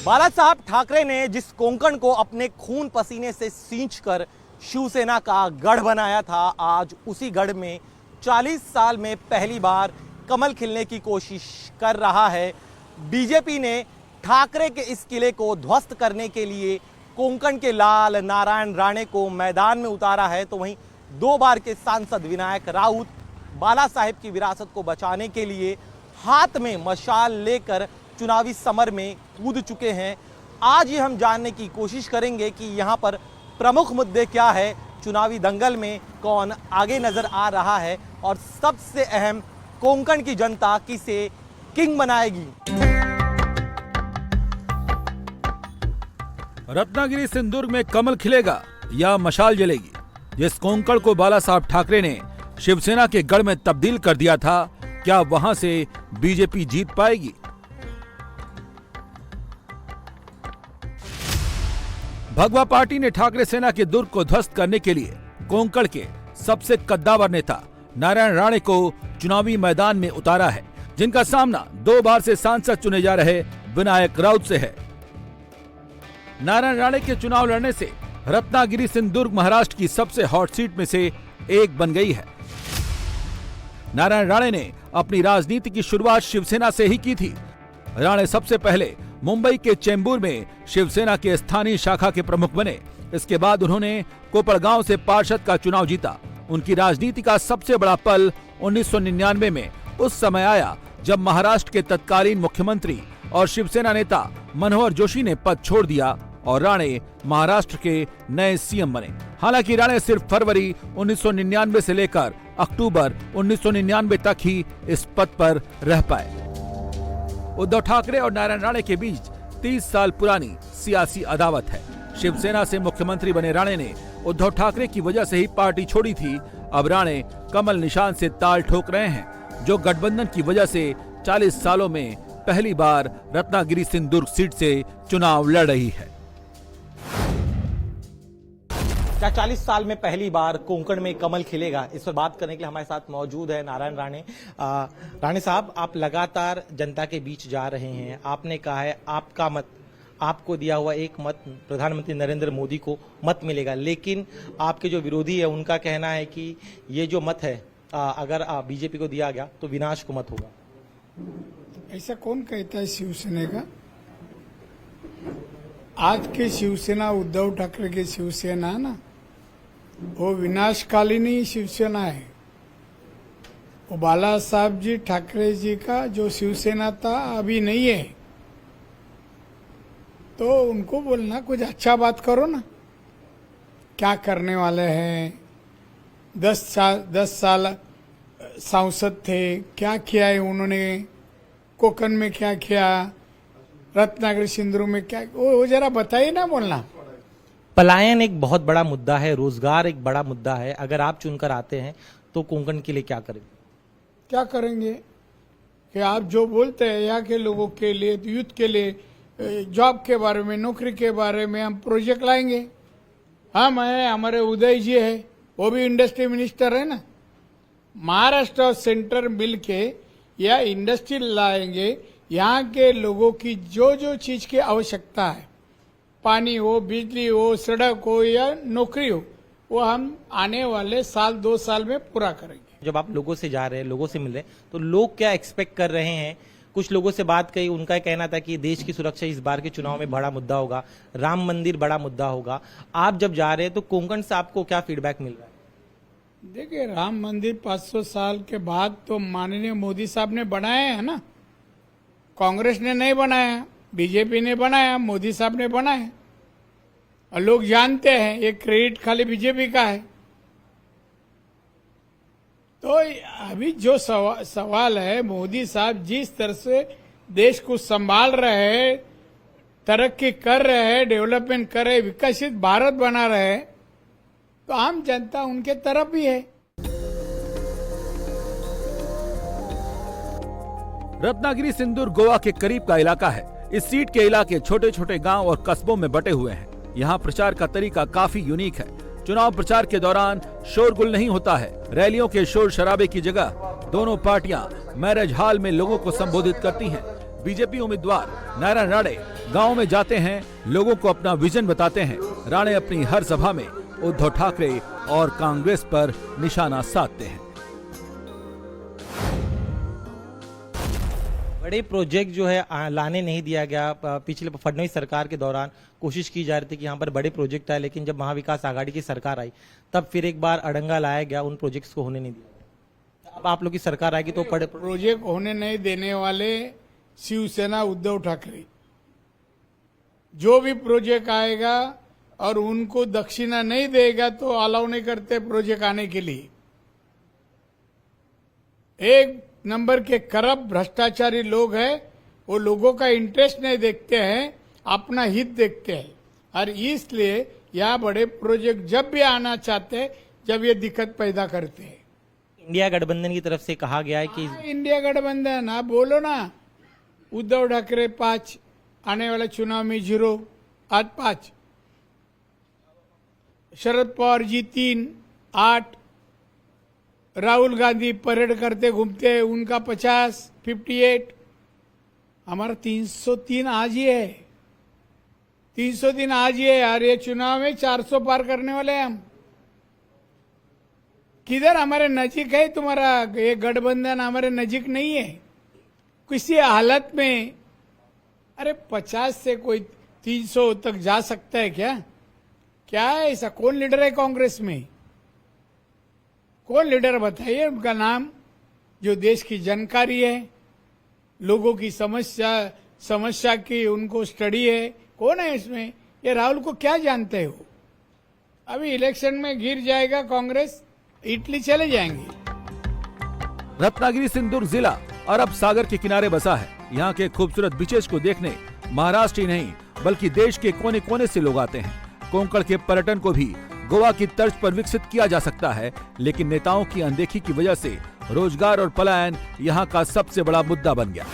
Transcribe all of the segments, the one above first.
बाला साहब ठाकरे ने जिस कोंकण को अपने खून पसीने से सींचकर शिवसेना का गढ़ बनाया था, आज उसी गढ़ में 40 साल में पहली बार कमल खिलने की कोशिश कर रहा है। बीजेपी ने ठाकरे के इस किले को ध्वस्त करने के लिए कोंकण के लाल नारायण राणे को मैदान में उतारा है, तो वहीं 2 बार के सांसद विनायक राउत बाला साहेब की विरासत को बचाने के लिए हाथ में मशाल लेकर चुनावी समर में कूद चुके हैं। आज ही हम जानने की कोशिश करेंगे कि यहाँ पर प्रमुख मुद्दे क्या है, चुनावी दंगल में कौन आगे नजर आ रहा है और सबसे अहम, कोंकण की जनता किसे किंग बनाएगी। रत्नागिरी सिंदूर में कमल खिलेगा या मशाल जलेगी? जिस कोंकण को बाला साहब ठाकरे ने शिवसेना के गढ़ में तब्दील कर दिया था, क्या वहां से बीजेपी जीत पाएगी? भगवा पार्टी ने ठाकरे सेना के दुर्ग को ध्वस्त करने के लिए कोंकण के सबसे कद्दावर नेता नारायण राणे को चुनावी मैदान में उतारा है, जिनका सामना 2 बार से सांसद चुने जा रहे विनायक राउत से है। नारायण राणे के चुनाव लड़ने से रत्नागिरी सिंदूर महाराष्ट्र की सबसे हॉट सीट में से एक बन गई है। नारायण राणे ने अपनी राजनीति की शुरुआत शिवसेना से ही की थी। राणे सबसे पहले मुंबई के चेंबूर में शिवसेना के स्थानीय शाखा के प्रमुख बने। इसके बाद उन्होंने कोपड़गांव से पार्षद का चुनाव जीता। उनकी राजनीति का सबसे बड़ा पल 1999 में उस समय आया जब महाराष्ट्र के तत्कालीन मुख्यमंत्री और शिवसेना नेता मनोहर जोशी ने पद छोड़ दिया और राणे महाराष्ट्र के नए सीएम बने। हालांकि राणे सिर्फ फरवरी 1999 से लेकर अक्टूबर 1999 तक ही इस पद पर रह पाए। उद्धव ठाकरे और नारायण राणे के बीच 30 साल पुरानी सियासी अदावत है। शिवसेना से मुख्यमंत्री बने राणे ने उद्धव ठाकरे की वजह से ही पार्टी छोड़ी थी। अब राणे कमल निशान से ताल ठोक रहे हैं, जो गठबंधन की वजह से 40 सालों में पहली बार रत्नागिरी सिंदूर सीट से चुनाव लड़ रही है। क्या 40 साल में पहली बार कोंकण में कमल खिलेगा? इस पर बात करने के लिए हमारे साथ मौजूद है नारायण राणे। राणे साहब, आप लगातार जनता के बीच जा रहे हैं। आपने कहा है आपका मत, आपको दिया हुआ एक मत प्रधानमंत्री नरेंद्र मोदी को मत मिलेगा, लेकिन आपके जो विरोधी है उनका कहना है कि ये जो मत है अगर बीजेपी को दिया गया तो विनाश को मत होगा। ऐसा कौन कहता है शिवसेना का? आज की शिवसेना, उद्धव ठाकरे की शिवसेना ना, वो विनाशकालीन ही शिवसेना है। वो बाला साहब जी ठाकरे जी का जो शिवसेना था अभी नहीं है, तो उनको बोलना कुछ अच्छा बात करो ना। क्या करने वाले हैं? 10 साल सांसद थे, क्या किया है उन्होंने? कोंकण में क्या किया? रत्नागिरी सिंदूर में क्या? वो जरा बताइए ना। बोलना पलायन एक बहुत बड़ा मुद्दा है, रोजगार एक बड़ा मुद्दा है। अगर आप चुनकर आते हैं तो कोंकण के लिए क्या करेंगे? क्या करेंगे कि आप जो बोलते हैं यहाँ के लोगों के लिए, यूथ के लिए, जॉब के बारे में, नौकरी के बारे में हम प्रोजेक्ट लाएंगे। हम है, हमारे उदय जी है, वो भी इंडस्ट्री मिनिस्टर है ना। महाराष्ट्र और सेंटर मिल के यह इंडस्ट्री लाएंगे। यहाँ के लोगों की जो जो चीज की आवश्यकता है, पानी हो, बिजली हो, सड़क हो या नौकरी हो, वो हम आने वाले 1-2 साल में पूरा करेंगे। जब आप लोगों से जा रहे हैं, लोगों से मिल रहे हैं, तो लोग क्या एक्सपेक्ट कर रहे हैं? कुछ लोगों से बात कही, उनका कहना था कि देश की सुरक्षा इस बार के चुनाव में बड़ा मुद्दा होगा, राम मंदिर बड़ा मुद्दा होगा। आप जब जा रहे हैं तो कोंकण से आपको क्या फीडबैक मिल रहा है? देखिए, राम मंदिर 500 साल के बाद तो माननीय मोदी साहब ने बनाया है ना। कांग्रेस ने नहीं बनाया, बीजेपी ने बनाया, मोदी साहब ने बनाया। और लोग जानते हैं ये क्रेडिट खाली बीजेपी का है। तो अभी जो सवाल है, मोदी साहब जिस तरह से देश को संभाल रहे हैं, तरक्की कर रहे हैं, डेवलपमेंट कर रहे हैं, विकसित भारत बना रहे हैं, तो आम जनता उनके तरफ ही है। रत्नागिरी सिंदूर गोवा के करीब का इलाका है। इस सीट के इलाके छोटे छोटे गांव और कस्बों में बटे हुए हैं। यहाँ प्रचार का तरीका काफी यूनिक है। चुनाव प्रचार के दौरान शोरगुल नहीं होता है। रैलियों के शोर शराबे की जगह दोनों पार्टियां मैरिज हॉल में लोगों को संबोधित करती हैं। बीजेपी उम्मीदवार नारायण राणे गांव में जाते हैं, लोगों को अपना विजन बताते हैं। राणे अपनी हर सभा में उद्धव ठाकरे और कांग्रेस पर निशाना साधते हैं। बड़े प्रोजेक्ट जो है लाने नहीं दिया गया। पिछले फडणवीस सरकार के दौरान कोशिश की जा रही थी कि यहाँ पर बड़े प्रोजेक्ट आए, लेकिन जब महाविकास आघाड़ी की सरकार आई तब फिर एक बार अड़ंगा लाया गया, उन प्रोजेक्ट्स को होने नहीं दिया। अब आप लोग की सरकार आएगी तो बड़े प्रोजेक्ट होने नहीं देने वाले शिवसेना उद्धव ठाकरे। जो भी प्रोजेक्ट आएगा और उनको दक्षिणा नहीं देगा तो अलाउ नहीं करते प्रोजेक्ट आने के लिए। एक नंबर के करप्ट भ्रष्टाचारी लोग हैं, वो लोगों का इंटरेस्ट नहीं देखते हैं, अपना हित देखते हैं। और इसलिए यह बड़े प्रोजेक्ट जब भी आना चाहते हैं, जब ये दिक्कत पैदा करते हैं। इंडिया गठबंधन की तरफ से कहा गया है कि इंडिया गठबंधन आप बोलो ना, उद्धव ठाकरे 5, आने वाले चुनाव में 0, आज 5, शरद पवार जी 3, 8, राहुल गांधी परेड करते घूमते हैं, उनका 50, 58, हमारा 303 आज ही है, 303 आज ही है यार। ये चुनाव में 400 पार करने वाले हैं हम। किधर हमारे नजीक है तुम्हारा ये गठबंधन? हमारे नजीक नहीं है किसी हालत में। अरे 50 से कोई 300 तक जा सकता है क्या? क्या है ऐसा? कौन लीडर है कांग्रेस में? कौन लीडर बताइए उनका नाम, जो देश की जानकारी है, लोगों की समस्या की उनको स्टडी है। कौन है इसमें? ये राहुल को क्या जानते हो? अभी इलेक्शन में गिर जाएगा कांग्रेस, इटली चले जाएंगे। रत्नागिरी सिंदूर जिला अरब सागर के किनारे बसा है। यहाँ के खूबसूरत बीचेस को देखने महाराष्ट्र ही नहीं बल्कि देश के कोने कोने से लोग आते हैं। कोंकण के पर्यटन को भी गोवा की तर्ज पर विकसित किया जा सकता है, लेकिन नेताओं की अनदेखी की वजह से रोजगार और पलायन यहाँ का सबसे बड़ा मुद्दा बन गया।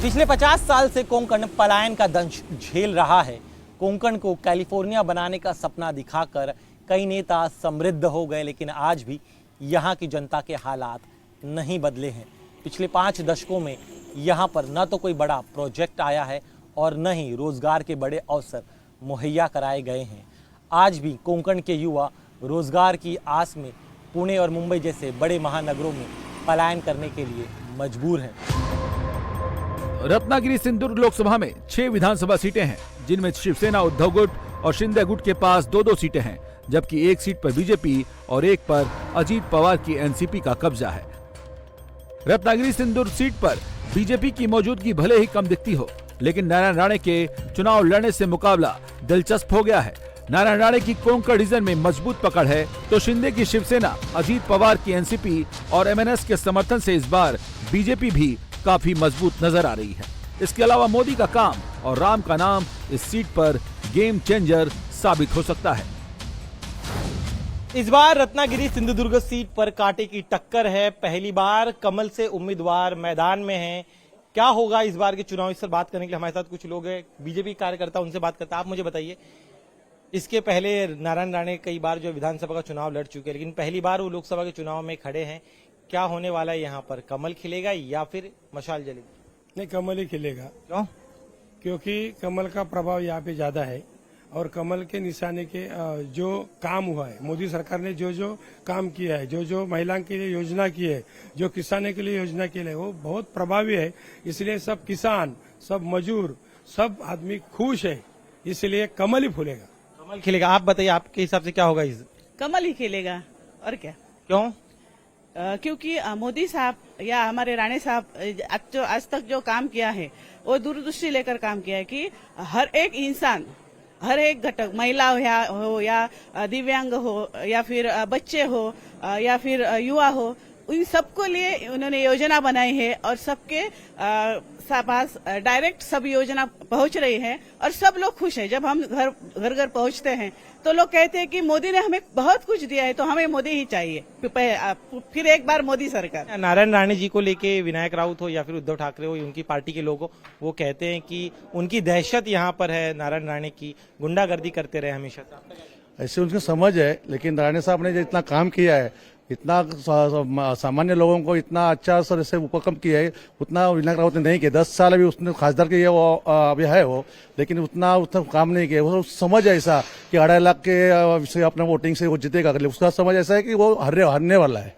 पिछले 50 साल से कोंकण पलायन का दंश झेल रहा है। कोंकण को कैलिफोर्निया बनाने का सपना दिखाकर कई नेता समृद्ध हो गए, लेकिन आज भी यहाँ की जनता के हालात नहीं बदले हैं। पिछले 5 दशकों में यहाँ पर न तो कोई बड़ा प्रोजेक्ट आया है और न ही रोजगार के बड़े अवसर मुहैया कराए गए हैं। आज भी कोंकण के युवा रोजगार की आस में पुणे और मुंबई जैसे बड़े महानगरों में पलायन करने के लिए मजबूर हैं। रत्नागिरी सिंदूर लोकसभा में 6 विधानसभा सीटें हैं, जिनमें शिवसेना उद्धव गुट और शिंदे गुट के पास 2-2 सीटें हैं, जबकि एक सीट पर बीजेपी और एक पर अजीत पवार की एनसीपी का कब्जा है। रत्नागिरी सिंदूर सीट पर बीजेपी की मौजूदगी भले ही कम दिखती हो, लेकिन नारायण राणे के चुनाव लड़ने से मुकाबला दिलचस्प हो गया है। नारायण राणे की कोंकण रीजन में मजबूत पकड़ है, तो शिंदे की शिवसेना, अजीत पवार की एनसीपी और एमएनएस के समर्थन से इस बार बीजेपी भी काफी मजबूत नजर आ रही है। इसके अलावा मोदी का काम और राम का नाम इस सीट पर गेम चेंजर साबित हो सकता है। इस बार रत्नागिरी सिंधुदुर्ग सीट पर कांटे की टक्कर है। पहली बार कमल से उम्मीदवार मैदान में हैं। क्या होगा इस बार के चुनाव, इस पर बात करने के लिए हमारे साथ कुछ लोग हैं, बीजेपी कार्यकर्ता, उनसे बात करता है। आप मुझे बताइए, इसके पहले नारायण राणे कई बार जो विधानसभा का चुनाव लड़ चुके हैं, लेकिन पहली बार वो लोकसभा के चुनाव में खड़े हैं। क्या होने वाला है यहाँ पर? कमल खिलेगा या फिर मशाल जलेगी? नहीं, कमल ही खिलेगा। क्यों? क्योंकि कमल का प्रभाव यहाँ पे ज्यादा है और कमल के निशाने के जो काम हुआ है, मोदी सरकार ने जो जो काम किया है, जो जो महिलाओं के लिए योजना की है, जो किसानों के लिए योजना की है, वो बहुत प्रभावी है। इसलिए सब किसान, सब मजदूर, सब आदमी खुश है, इसलिए कमल ही फूलेगा। कमल खिलेगा। आप बताइए, आपके हिसाब से क्या होगा? इस कमल ही खेलेगा और क्या। क्यों? क्योंकि मोदी साहब या हमारे राणे साहब आज तक जो काम किया है वो दूरदृष्टि लेकर काम किया है कि हर एक इंसान, हर एक घटक, महिला हो या दिव्यांग हो या फिर बच्चे हो या फिर युवा हो, उन सबको लिए उन्होंने योजना बनाई है और सबके पास डायरेक्ट सब योजना पहुंच रही है और सब लोग खुश हैं। जब हम घर घर पहुंचते हैं तो लोग कहते हैं कि मोदी ने हमें बहुत कुछ दिया है, तो हमें मोदी ही चाहिए, फिर एक बार मोदी सरकार। नारायण राणे जी को लेके विनायक राउत हो या फिर उद्धव ठाकरे हो, उनकी पार्टी के लोग हो, वो कहते हैं कि उनकी दहशत यहाँ पर है, नारायण राणे की गुंडागर्दी करते रहे हमेशा। ऐसे उनकी समझ है, लेकिन राणे साहब ने जो इतना काम किया है इतना सामान्य लोगों को इतना अच्छा सर से उपक्रम किया है उतना विनायक राउत ने नहीं किया। 10 साल अभी उसने खासदार के अभी है वो, लेकिन उतना काम नहीं किया। वो समझ ऐसा कि 2.5 लाख के से अपने वोटिंग से वो जीतेगा, उसका समझ ऐसा है कि वो हारने वाला है।